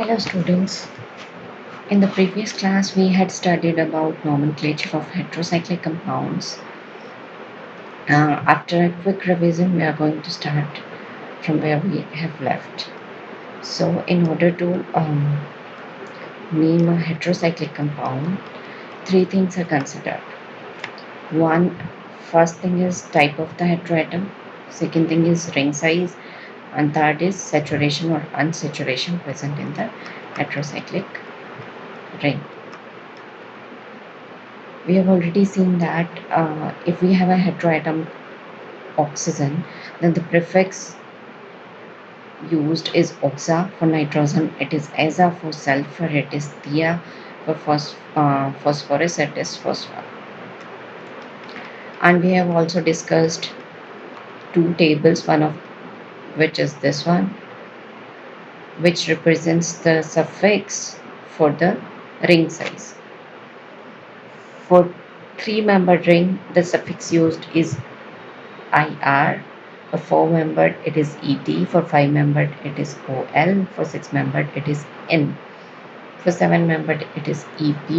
Hello students. In the previous class we had studied about nomenclature of heterocyclic compounds. After a quick revision we are going to start from where we have left. So in order to name a heterocyclic compound, three things are considered. One, first thing is type of the heteroatom, second thing is ring size, and third is saturation or unsaturation present in the heterocyclic ring. We have already seen that if we have a heteroatom oxygen, then the prefix used is oxa for nitrogen, it is aza for sulfur, it is thia for phosphorus, it is phosphor. And we have also discussed two tables, one of which is this one, which represents the suffix for the ring size. For three-membered ring, the suffix used is IR. For four-membered, it is ET. For five-membered, it is OL. For six-membered, it is N. For seven-membered, it is EP.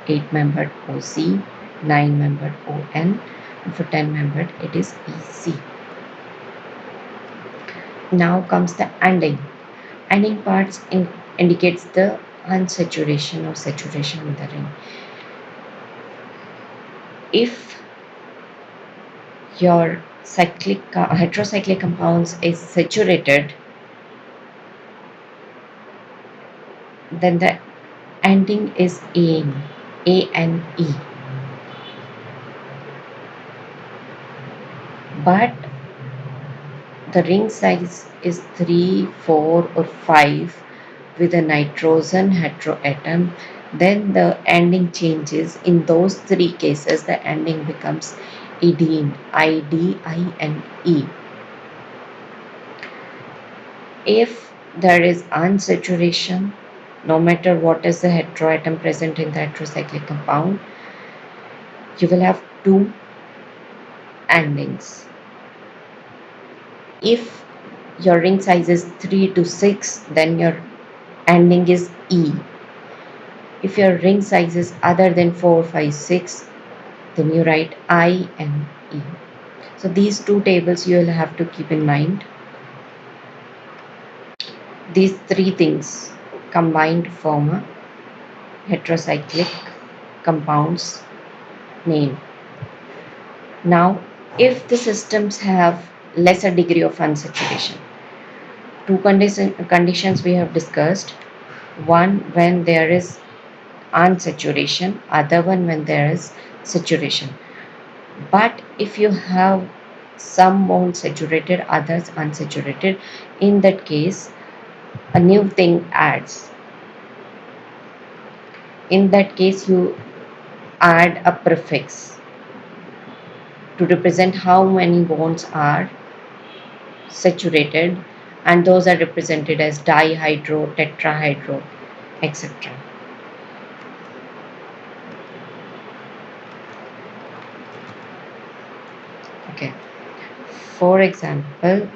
Eight-membered, OC. Nine-membered, ON. And for 10-membered, it is EC. Now comes the ANDing. ANDing parts indicates the unsaturation or saturation in the ring. If your heterocyclic compounds is saturated, then the ending is ANE. But the ring size is 3, 4 or 5 with a nitrogen heteroatom, then the ending changes. In those three cases, the ending becomes idine, IDINE. If there is unsaturation, no matter what is the heteroatom present in the heterocyclic compound, you will have two endings. If your ring size is 3 to 6, then your ending is E. If your ring size is other than 4, 5, 6, then you write I and E. So these two tables you will have to keep in mind. These three things combined form a heterocyclic compounds name. Now, if the systems have lesser degree of unsaturation, two conditions we have discussed. One, when there is unsaturation, other one when there is saturation. But if you have some bonds saturated, others unsaturated, in that case a new thing adds. In that case you add a prefix to represent how many bonds are saturated, and those are represented as dihydro, tetrahydro, etc. Okay, for example,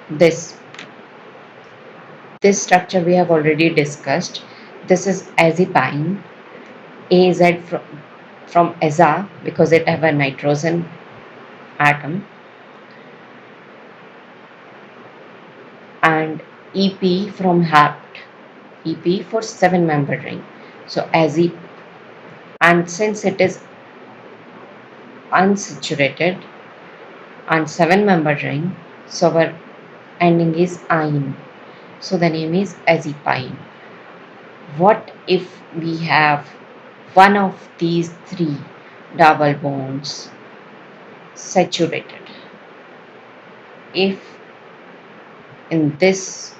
this structure we have already discussed. This is azepine, Az from aza because it have a nitrogen atom, and EP from hapt, EP for seven-membered ring. So azep, and since it is unsaturated and seven-membered ring, so our ending is ine. So the name is azepine. What if we have one of these three double bonds saturated? If in place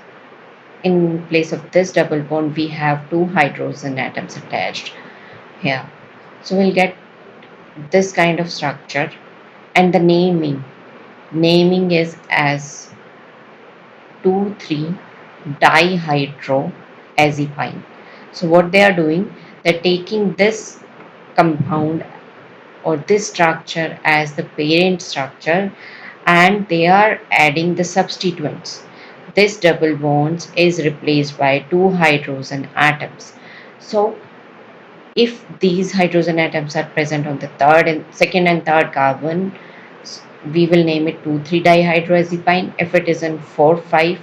of this double bond we have two hydrogen atoms attached here, so we'll get this kind of structure. And the naming is as 2,3 dihydroazepine. So what they are doing, they're taking this compound or this structure as the parent structure, and they are adding the substituents. this double bonds is replaced by two hydrogen atoms. So if these hydrogen atoms are present on the third and second and third carbon, we will name it 2,3 dihydroazepine. If it is in 4,5,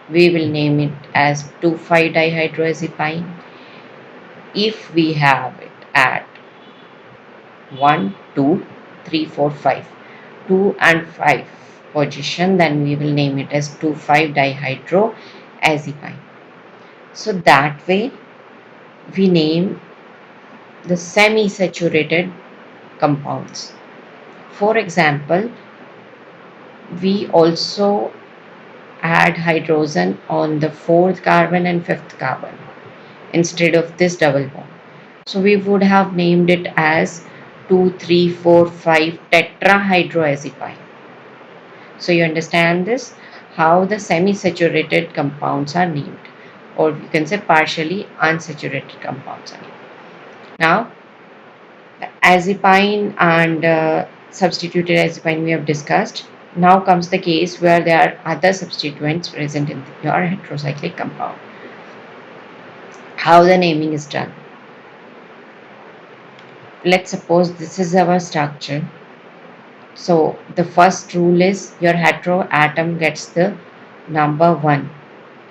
we will name it as 2,5 dihydroazepine. If we have it at 1, 2, 3, 4, 5, 2 and 5 position, then we will name it as 2,5 dihydroazepine. So that way we name the semi-saturated compounds. For example, we also add hydrogen on the fourth carbon and fifth carbon instead of this double bond. So we would have named it as 2, 3, 4, 5 tetrahydroazepine. So you understand this, how the semi-saturated compounds are named, or you can say partially unsaturated compounds are named. Now, azepine and substituted azepine we have discussed. Now comes the case where there are other substituents present in your heterocyclic compound. How the naming is done. Let's suppose this is our structure. So the first rule is your hetero atom gets the number 1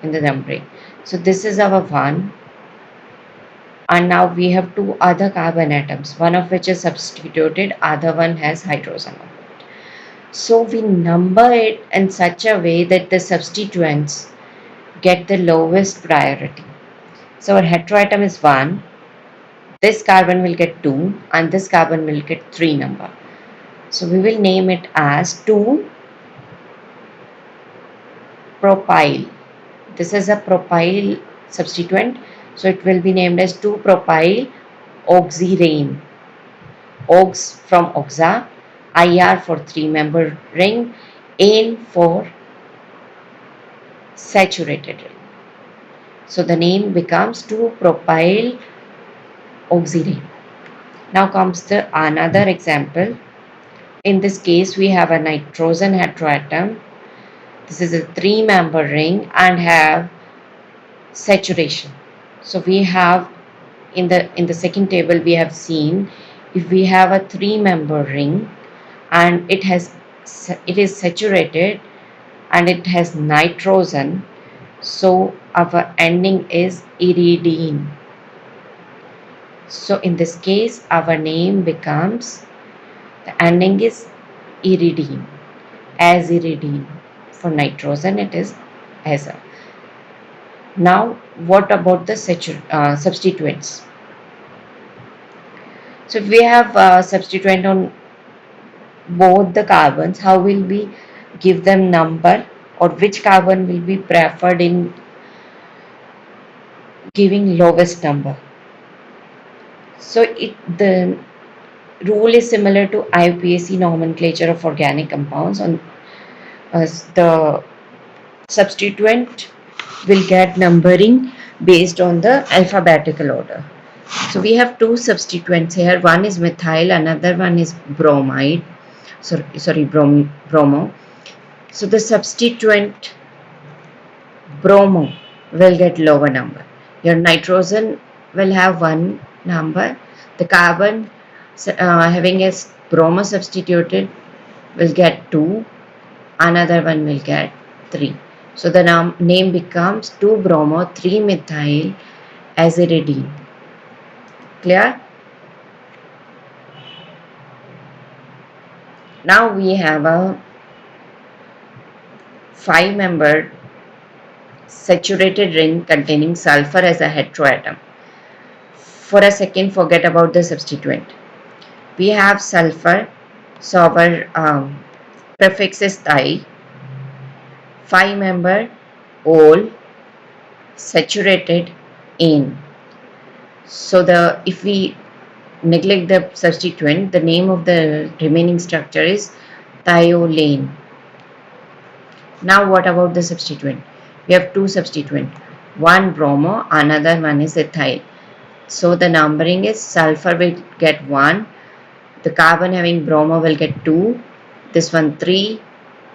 in the numbering. So this is our 1, and now we have two other carbon atoms, one of which is substituted, other one has hydrogen. So we number it in such a way that the substituents get the lowest priority. So our heteroatom is 1, this carbon will get 2, and this carbon will get 3 number. So we will name it as 2 propyl. This is a propyl substituent, so it will be named as 2 propyl oxyrane. Ox from oxa, IR for 3-member ring, ane for saturated ring. So the name becomes 2-propyl oxyrane. Now comes the another example. In this case, we have a nitrogen heteroatom. This is a 3-member ring and have saturation. So we have in the second table we have seen, if we have a 3-member ring and it is saturated and it has nitrogen, so our ending is iridine. So in this case our name becomes, the ending is iridine, as iridine. For nitrogen it is azo. Now what about the substituents? So if we have a substituent on both the carbons, how will we give them number, or which carbon will be preferred in giving lowest number? So the rule is similar to IUPAC nomenclature of organic compounds. On the substituent will get numbering based on the alphabetical order. So we have two substituents here. One is methyl, another one is bromide. Bromo. So the substituent bromo will get lower number. Your nitrogen will have 1 number. The carbon having a bromo substituted will get 2. Another one will get 3. So the name becomes 2-bromo 3-methyl aziridine. Clear? Now we have a 5-member saturated ring containing sulfur as a heteroatom. For a second, forget about the substituent. We have sulfur, so our prefix is thigh. 5-member ol saturated ane. So if we neglect the substituent, the name of the remaining structure is thiolane. Now what about the substituent? We have two substituent, one bromo, another one is ethyl. So the numbering is sulfur will get 1, the carbon having bromo will get 2, this one 3,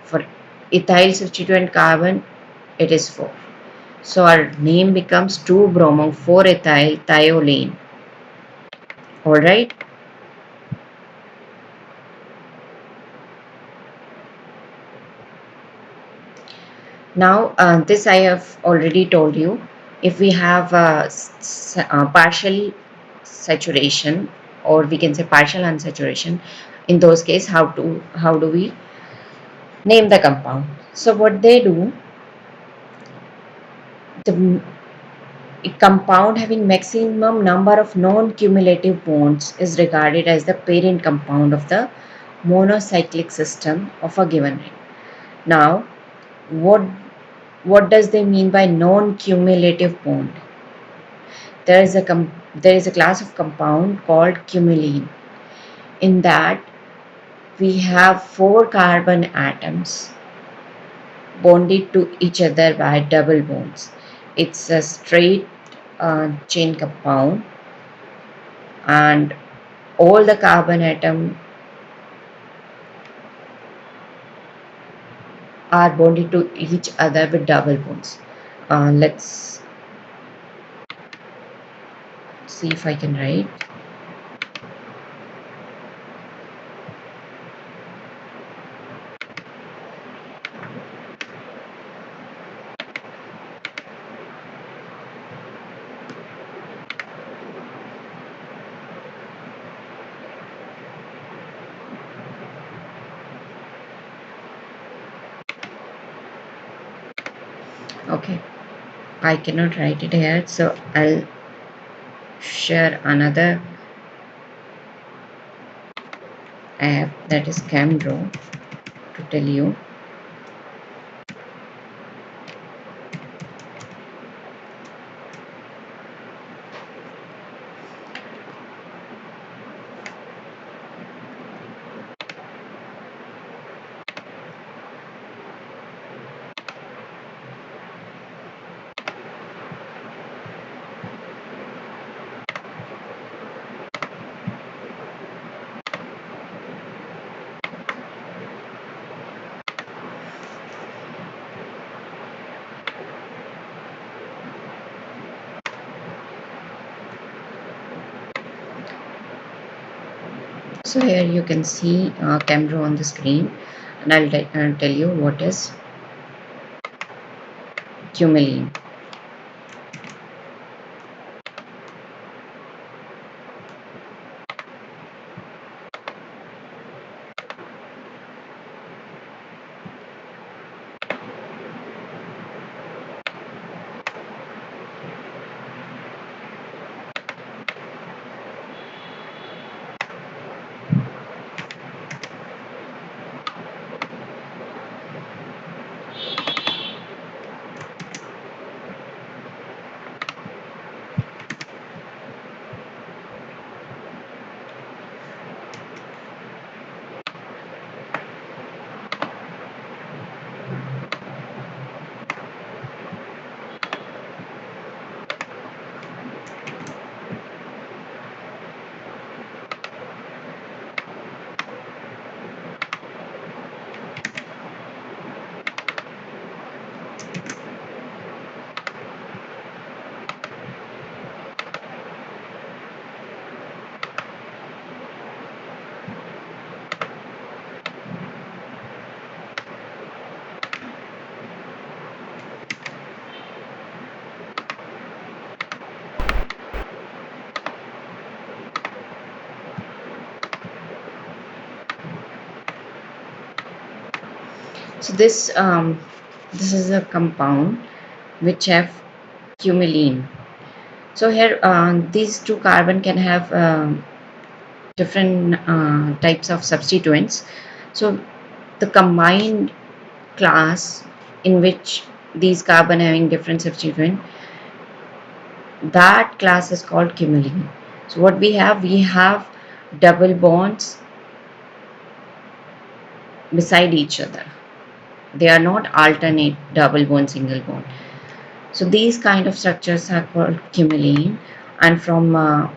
for ethyl substituent carbon, it is 4. So our name becomes 2-bromo 4-ethyl thiolane. Alright. Now, this I have already told you. If we have partial saturation, or we can say partial unsaturation, in those cases, how do we name the compound? So what they do, the a compound having maximum number of non-cumulative bonds is regarded as the parent compound of the monocyclic system of a given ring. Now, what does they mean by non-cumulative bond? There is a class of compound called cumulene. In that, we have 4 carbon atoms bonded to each other by double bonds. It's a straight chain compound, and all the carbon atoms are bonded to each other with double bonds. Let's see if I can write. Okay, I cannot write it here, so I'll share another app, that is Camdraw, to tell you. So here you can see Camdraw on the screen, and I'll tell you what is cumulene. So this is a compound which have cumulene. So here these 2 carbon can have different types of substituents. So the combined class in which these carbon having different substituent, that class is called cumulene. So what we have double bonds beside each other. They are not alternate double bond single bond. So these kind of structures are called cumulene, and from our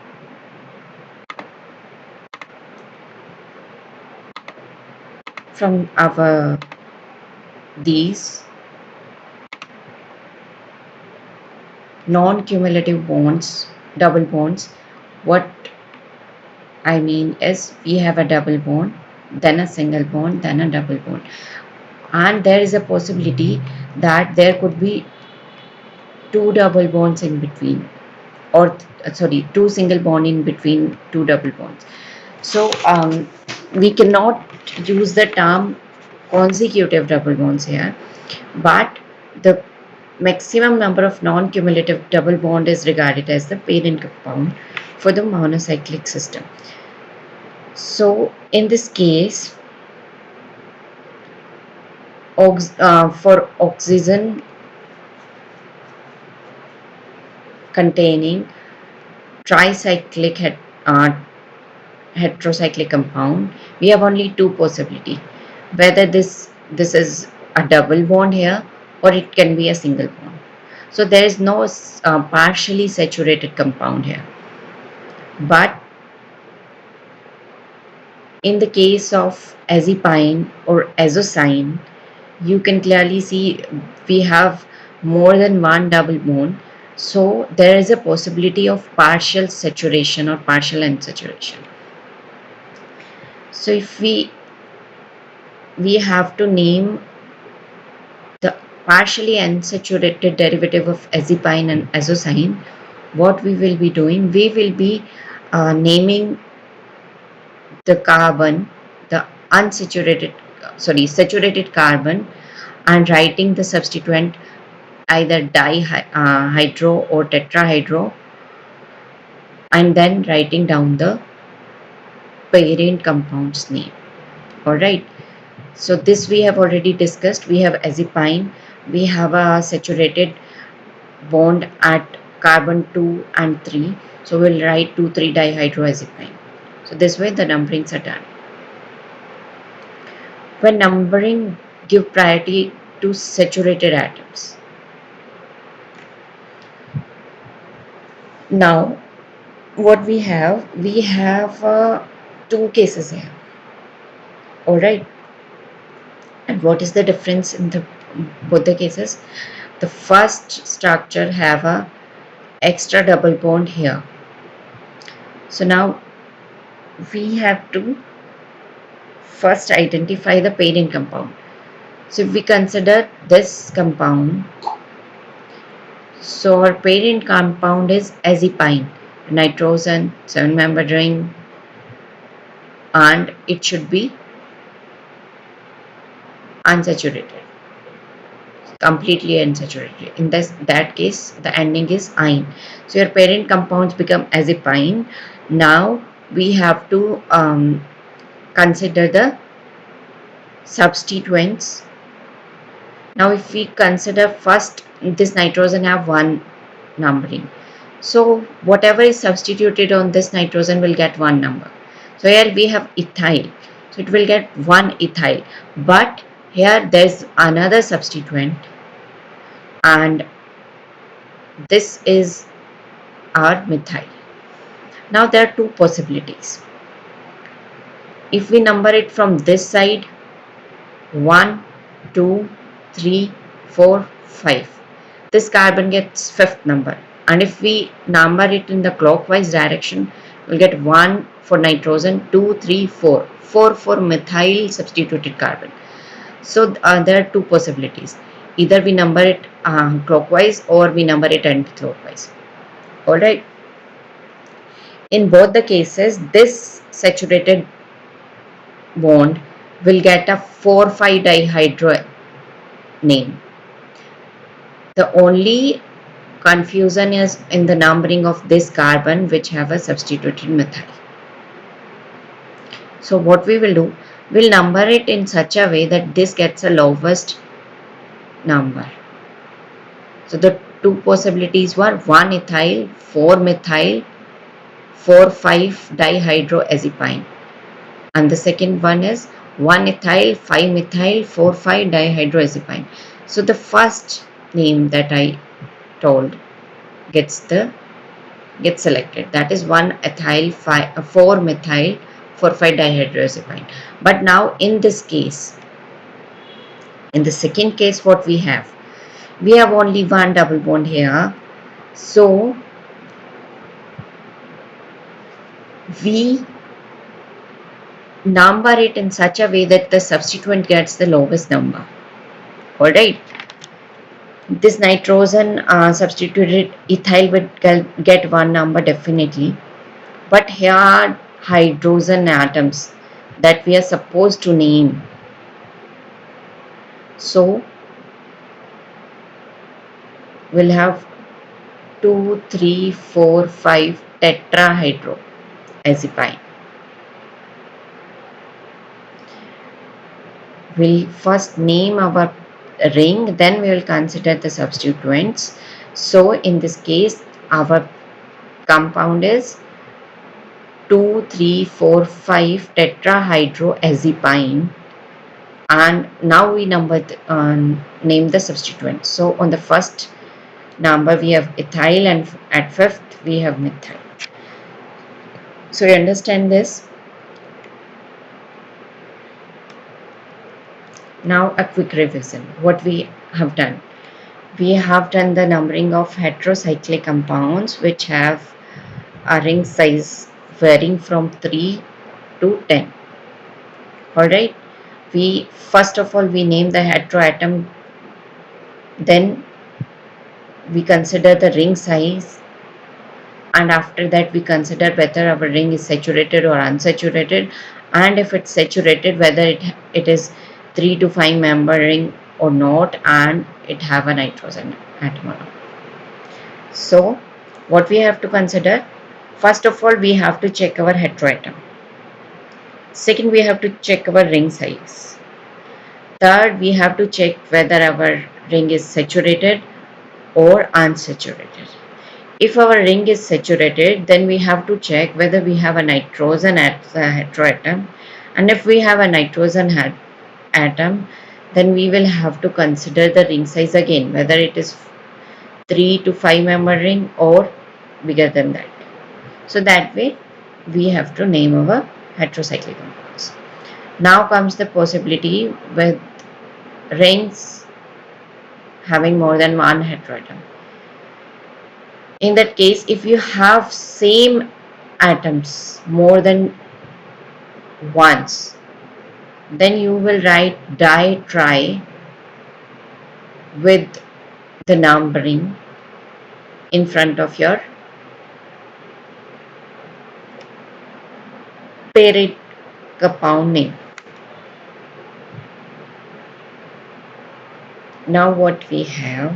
these non-cumulative bonds, double bonds, what I mean is we have a double bond, then a single bond, then a double bond. And there is a possibility that there could be two double bonds in between, or sorry, two single bond in between two double bonds. So we cannot use the term consecutive double bonds here, but the maximum number of non-cumulative double bond is regarded as the parent compound for the monocyclic system. So in this case, for oxygen containing tricyclic heterocyclic compound, we have only two possibility, whether this is a double bond here or it can be a single bond. So there is no partially saturated compound here. But in the case of azepine or azocyne, you can clearly see we have more than one double bond. So there is a possibility of partial saturation or partial unsaturation. So if we have to name the partially unsaturated derivative of azepine and azocyne, what we will be doing, we will be naming the carbon, the saturated carbon, and writing the substituent either dihydro or tetrahydro, and then writing down the parent compound's name. Alright, so this we have already discussed. We have azepine, we have a saturated bond at carbon 2 and 3, so we'll write 2,3 dihydroazepine. So this way the numberings are done. When numbering, give priority to saturated atoms. Now what we have two cases here. Alright, and what is the difference in the both the cases? The first structure have a extra double bond here. So now we have to first identify the parent compound. So if we consider this compound, so our parent compound is azepine, nitrogen, 7-member ring, and it should be unsaturated, completely unsaturated. In that case, the ending is ine. So your parent compounds become azepine. Now we have to consider the substituents. Now if we consider first, this nitrogen have one numbering, so whatever is substituted on this nitrogen will get one number. So here we have ethyl, so it will get one ethyl, but here there's another substituent and this is our methyl. Now there are two possibilities. If we number it from this side, 1, 2, 3, 4, 5, this carbon gets fifth number, and if we number it in the clockwise direction, we'll get 1 for nitrogen, 2, 3, 4, 4 for methyl substituted carbon. So there are two possibilities, either we number it clockwise or we number it anti-clockwise. Alright, in both the cases this saturated bond will get a 4,5 dihydro name. The only confusion is in the numbering of this carbon which have a substituted methyl. So what we will do, we'll number it in such a way that this gets a lowest number. So the two possibilities were 1 ethyl, 4 methyl, 4,5 dihydroazepine, and the second one is 1 ethyl, 5 methyl, 4,5 dihydroazepine. So the first name that I told gets selected, that is 1 ethyl, 4 methyl, 4,5 dihydroazepine. But now in this case, In the second case, what we have? We have only one double bond here. So we number it in such a way that the substituent gets the lowest number. Alright. This nitrogen substituted ethyl would get one number definitely. But here are hydrogen atoms that we are supposed to name. So we'll have 2, 3, 4, 5 tetrahydroazepine. We'll first name our ring, then we will consider the substituents. So in this case, our compound is 2, 3, 4, 5 tetrahydroazepine, and now we name the substituents. So on the first number we have ethyl, and at fifth we have methyl. So you understand this? Now a quick revision. What we have done? We have done the numbering of heterocyclic compounds which have a ring size varying from 3 to 10. Alright. We first of all we name the heteroatom, then we consider the ring size, and after that we consider whether our ring is saturated or unsaturated, and if it's saturated whether it is 3 to 5 member ring or not, and it have a nitrogen atom or not. So what we have to consider, first of all we have to check our heteroatom, second we have to check our ring size, third we have to check whether our ring is saturated or unsaturated. If our ring is saturated, then we have to check whether we have a nitrogen at the heteroatom, and if we have a nitrogen atom, then we will have to consider the ring size again, whether it is 3 to 5 member ring or bigger than that. So that way we have to name our heterocyclic compounds. Now comes the possibility with rings having more than one heteroatom. In that case, if you have same atoms more than once, then you will write di-tri with the numbering in front of your parent compound name. Now what we have,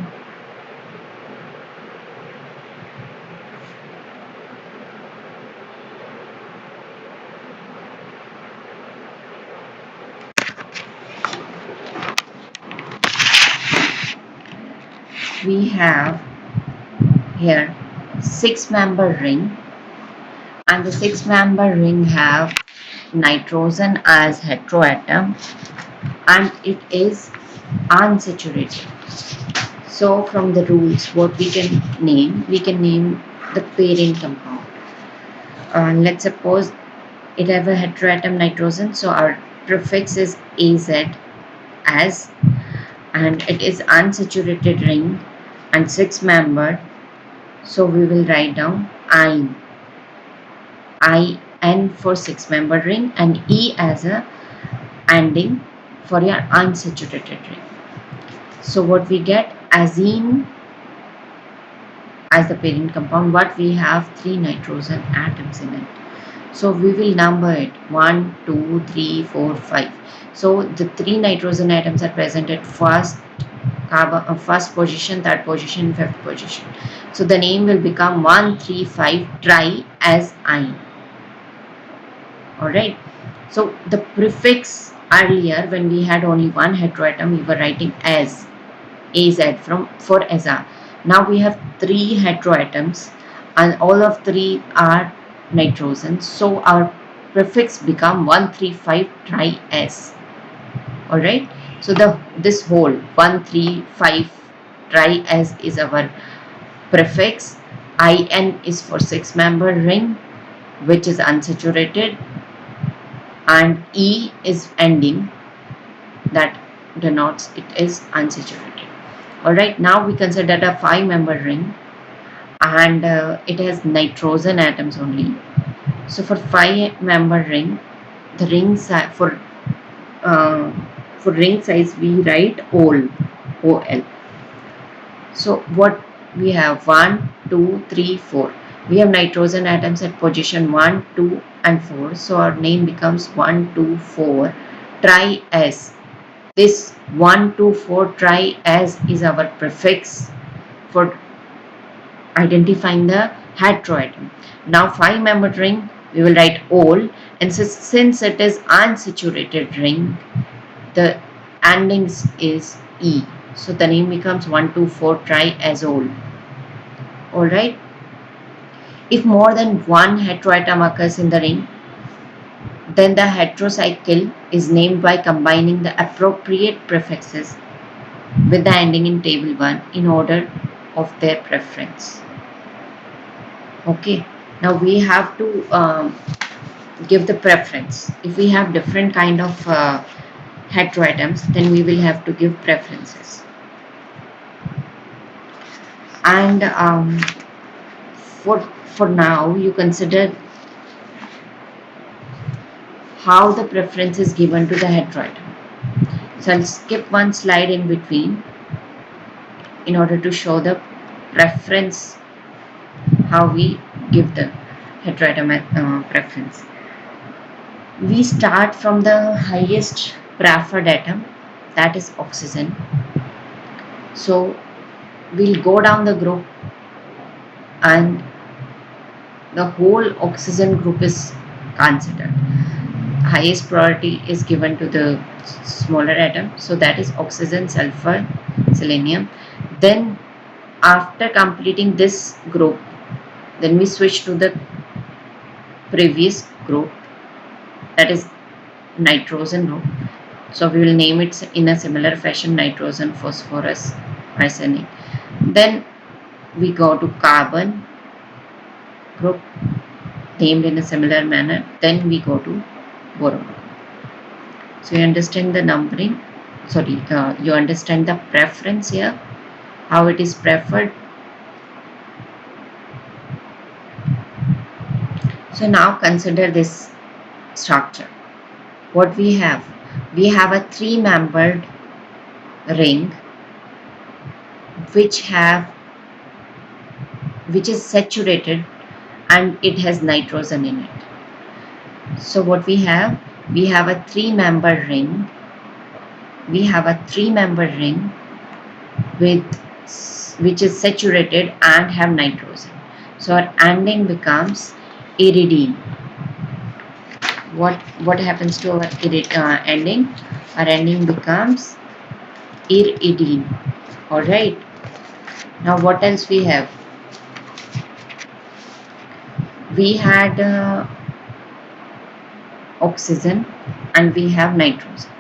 we have here 6 member ring, and the 6 member ring have nitrogen as heteroatom, and it is unsaturated. So from the rules, what we can name the parent compound. Let's suppose it have a heteroatom nitrogen, so our prefix is Az as, and it is unsaturated ring and 6 member. So we will write down IN for 6 member ring, and E as a ending for your unsaturated ring. So what we get, azine as the parent compound, but we have 3 nitrogen atoms in it. So we will number it 1, 2, 3, 4, 5. So the 3 nitrogen atoms are present at first position, third position, fifth position. So the name will become 1,3,5 triazine. Alright. So the prefix earlier, when we had only one heteroatom, we were writing Az for aza. Now we have 3 heteroatoms and all of 3 are nitrogen. So our prefix become 1,3,5 tri-S. Alright. So this whole 1,3,5 tri-S is our prefix. IN is for 6 member ring which is unsaturated, and E is ending, that denotes it is unsaturated. Alright, now we consider a 5-member ring, and it has nitrogen atoms only. So for 5-member ring, the ring size uh, for ring size we write OL. So what we have, 1, 2, 3, 4. We have nitrogen atoms at position 1, 2 and 4. So our name becomes 1, 2, 4 tri S. This 1, 2, 4 tri S is our prefix for identifying the heteroatom. Now 5-member ring we will write OL, and since it is unsaturated ring, the endings is E. So the name becomes 1,2,4 triazole. Alright. If more than one heteroatom occurs in the ring, then the heterocycle is named by combining the appropriate prefixes with the ending in table 1 in order of their preference. Okay. Now we have to give the preference. If we have different kind of heteroatoms, then we will have to give preferences. And for now, you consider how the preference is given to the heteroatom. So I'll skip one slide in between in order to show the preference, how we give the heteroatom preference. We start from the highest preferred atom, that is oxygen. So we'll go down the group, and the whole oxygen group is considered. Highest priority is given to the smaller atom, so that is oxygen, sulfur, selenium. Then after completing this group, then we switch to the previous group, that is nitrogen group. So we will name it in a similar fashion: nitrogen, phosphorus, arsenic. Then we go to carbon group, named in a similar manner. Then we go to boron. So you understand the numbering, sorry, you understand the preference here, how it is preferred. So now consider this structure. What we have a 3-membered ring which is saturated, and it has nitrogen in it. So what we have a 3-membered ring. We have a 3-membered ring which is saturated and have nitrogen. So our ending becomes iridiene. What happens to our ending? Our ending becomes iridiene. All right. Now what else we have? We had oxygen and we have nitrogen.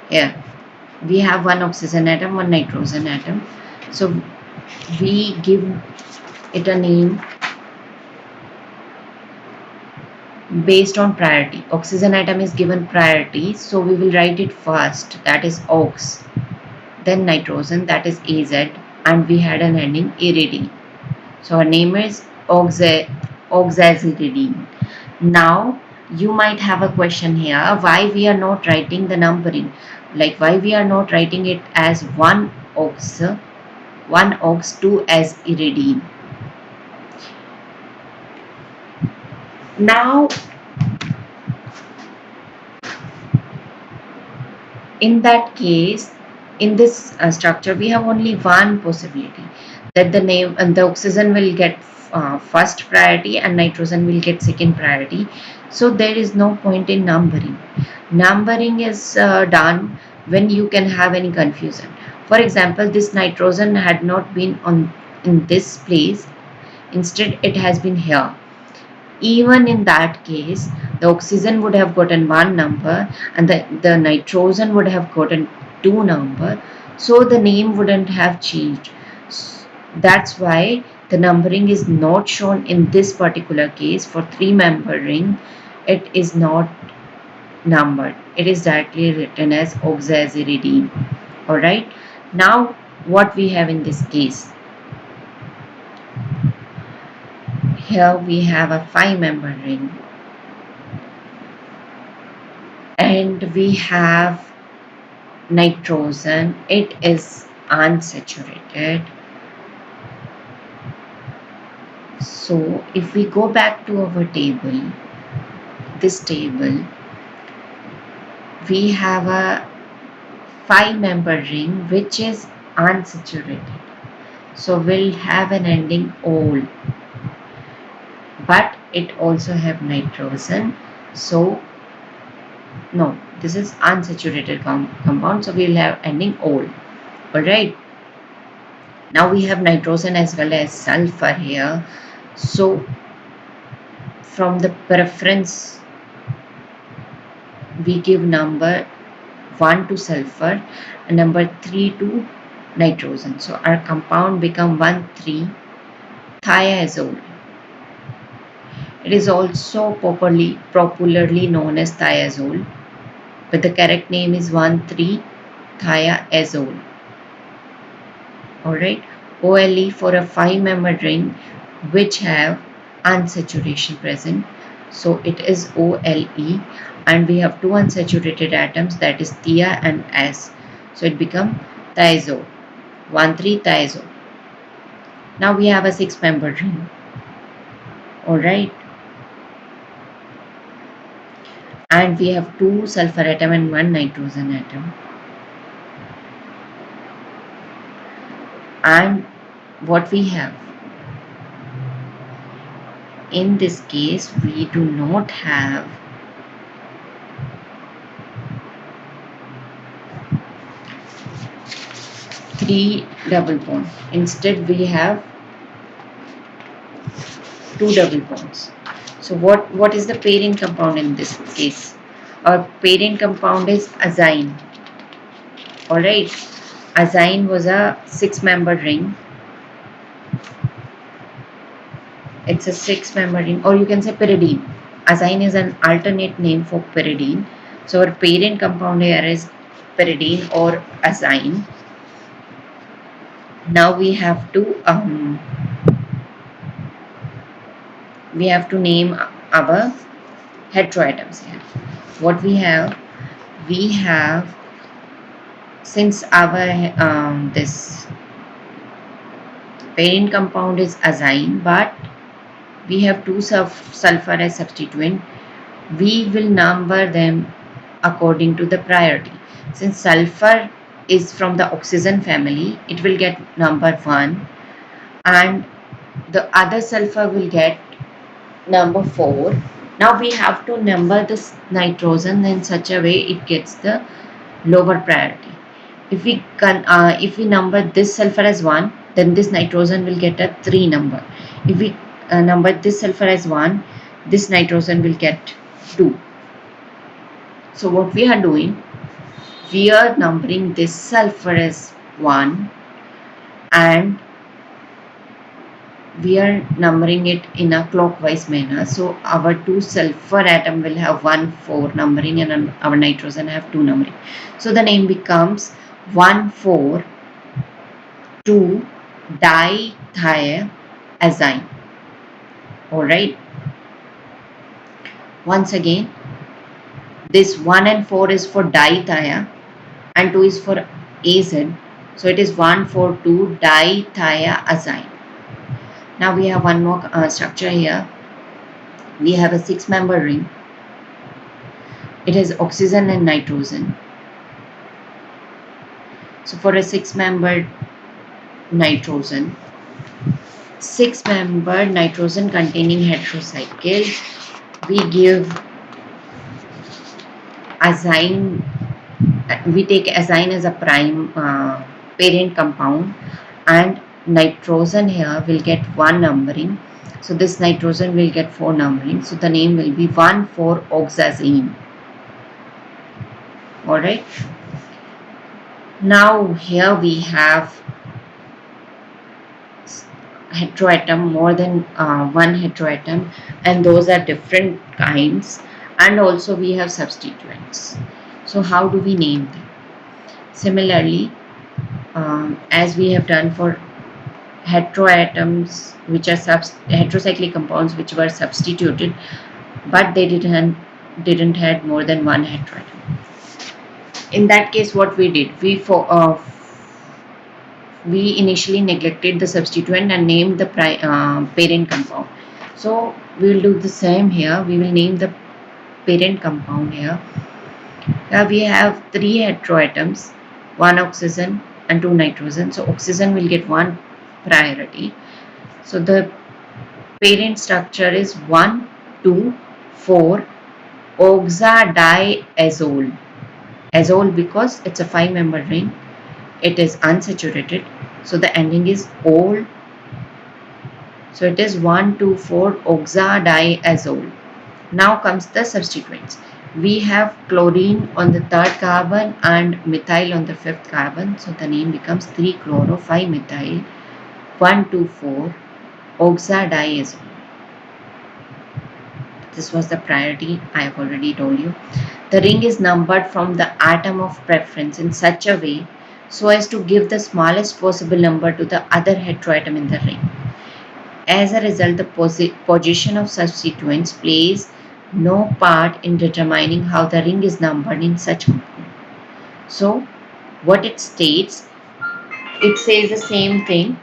Here we have one oxygen atom, one nitrogen atom. So we give it a name based on priority. Oxygen atom is given priority, so we will write it first, that is ox. Then nitrogen, that is Az, and we had an ending iridiene. So our name is oxaziridiene. Now you might have a question here, why we are not writing the numbering, like why we are not writing it as one ox, 2 as iridiene. Now in that case, in this structure, we have only one possibility, that the name and the oxygen will get first priority and nitrogen will get second priority. So there is no point in numbering. Numbering is done when you can have any confusion. For example, this nitrogen had not been on in this place, instead it has been here. Even in that case, the oxygen would have gotten one number and the nitrogen would have gotten two number, so the name wouldn't have changed. That's why the numbering is not shown in this particular case. For 3-member ring, it is not numbered. It is directly written as oxaziridine. Alright. Now what we have in this case? Here we have a 5-member ring, and we have nitrogen. It is unsaturated. So if we go back to our table, this table, we have a 5-member ring which is unsaturated. So we'll have an ending ol, but it also have nitrogen. So no, this is unsaturated compound, so we'll have ending ol. Alright. Now we have nitrogen as well as sulfur here. So from the preference, we give number 1 to sulfur and number 3 to nitrogen. So our compound become 1,3-thiazole. It is also popularly known as thiazole, but the correct name is 1,3-thiazole. Alright, OLE for a 5-member ring which have unsaturation present. So it is OLE, and we have two unsaturated atoms, that is thia and S. So it becomes thiazole, 1,3-thiazole. Now we have a 6-member ring. Alright. And we have two sulfur atom and one nitrogen atom. And what we have? In this case, we do not have three double bonds. Instead, we have two double bonds. So what is the pairing compound in this case? Our pairing compound is azine. Alright. Azine was a 6-member ring. It's a 6-member ring, or you can say pyridine. Azine is an alternate name for pyridine. So our parent compound here is pyridine or azine. Now we have to name our heteroatoms here. What we have? We have, since our this parent compound is azine, but we have two sulfur as substituent, we will number them according to the priority. Since sulfur is from the oxygen family, it will get number 1, and the other sulfur will get number 4. Now we have to number this nitrogen in such a way it gets the lower priority. If we number this sulfur as 1, then this nitrogen will get a 3 number. If we number this sulfur as 1, this nitrogen will get 2. So what we are doing, we are numbering this sulfur as 1, and we are numbering it in a clockwise manner. So our two sulfur atom will have 1, 4 numbering, and our nitrogen have 2 numbering. So the name becomes 1,4,2-dithiazine. Alright. Once again, this 1 and 4 is for dithia and 2 is for Az. So it is 1,4,2-dithiazine. Now we have one more structure here. We have a 6-member ring. It has oxygen and nitrogen. So for a 6-member nitrogen, 6-member nitrogen containing heterocycle, we give azine. We take azine as a prime parent compound, and nitrogen here will get 1 numbering. So this nitrogen will get 4 numbering. So the name will be 1,4-oxazine. Alright. Now here we have heteroatom, more than one heteroatom, and those are different kinds. and also we have substituents. So how do we name them? Similarly, as we have done for heteroatoms, which are heterocyclic compounds which were substituted, but they didn't had more than one heteroatom. In that case, what we did, we initially neglected the substituent and named the parent compound. So we will do the same here. We will name the parent compound here. Here we have three heteroatoms, one oxygen and two nitrogen. So oxygen will get one priority. So the parent structure is 1, 2, 4 oxadiazole. Azole because it's a 5-member ring. It is unsaturated. So the ending is ol. So it is 1, 2, 4 oxadiazole. Now comes the substituents. We have chlorine on the third carbon and methyl on the fifth carbon. So the name becomes 3-chloro-5-methyl 1,2,4 oxadiazole. This was the priority I have already told you. The ring is numbered from the atom of preference in such a way so as to give the smallest possible number to the other heteroatom in the ring. As a result, the position of substituents plays no part in determining how the ring is numbered in such compound. So, what it states, it says the same thing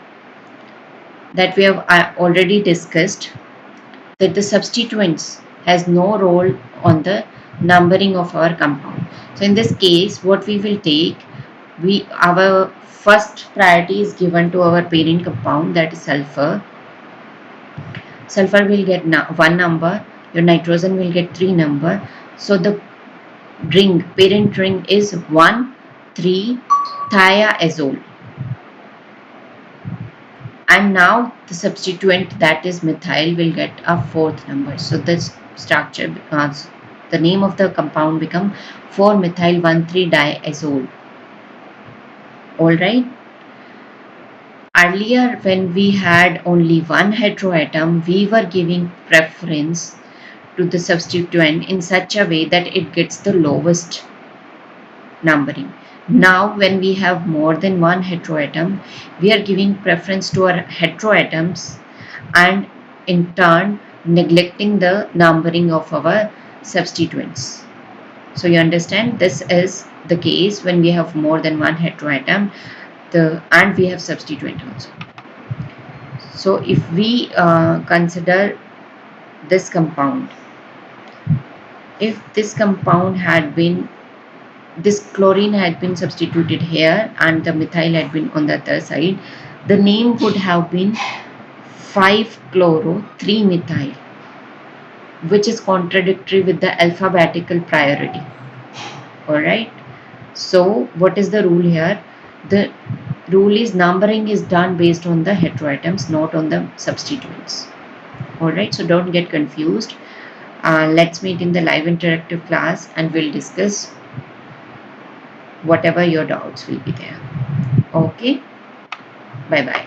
that we have already discussed, that the substituents has no role on the numbering of our compound. So in this case, what we will take, our first priority is given to our parent compound, that is sulfur. Sulfur will get one number, your nitrogen will get 3 number. So the parent ring is 1,3-thiazole. And now the substituent, that is methyl, will get a 4th number. So this structure, the name of the compound become 4-methyl-1,3-diazole. Alright. Earlier, when we had only one heteroatom, we were giving preference to the substituent in such a way that it gets the lowest numbering. Now, when we have more than one heteroatom, we are giving preference to our heteroatoms and in turn neglecting the numbering of our substituents. So you understand, this is the case when we have more than one heteroatom and we have substituent also. So if we consider this compound, if this compound had been, this chlorine had been substituted here and the methyl had been on the other side, the name would have been 5-chloro-3-methyl, which is contradictory with the alphabetical priority. Alright. So what is the rule here? The rule is numbering is done based on the heteroatoms, not on the substituents. Alright, so don't get confused. Let's meet in the live interactive class and we'll discuss whatever your doubts will be there. Okay, bye bye.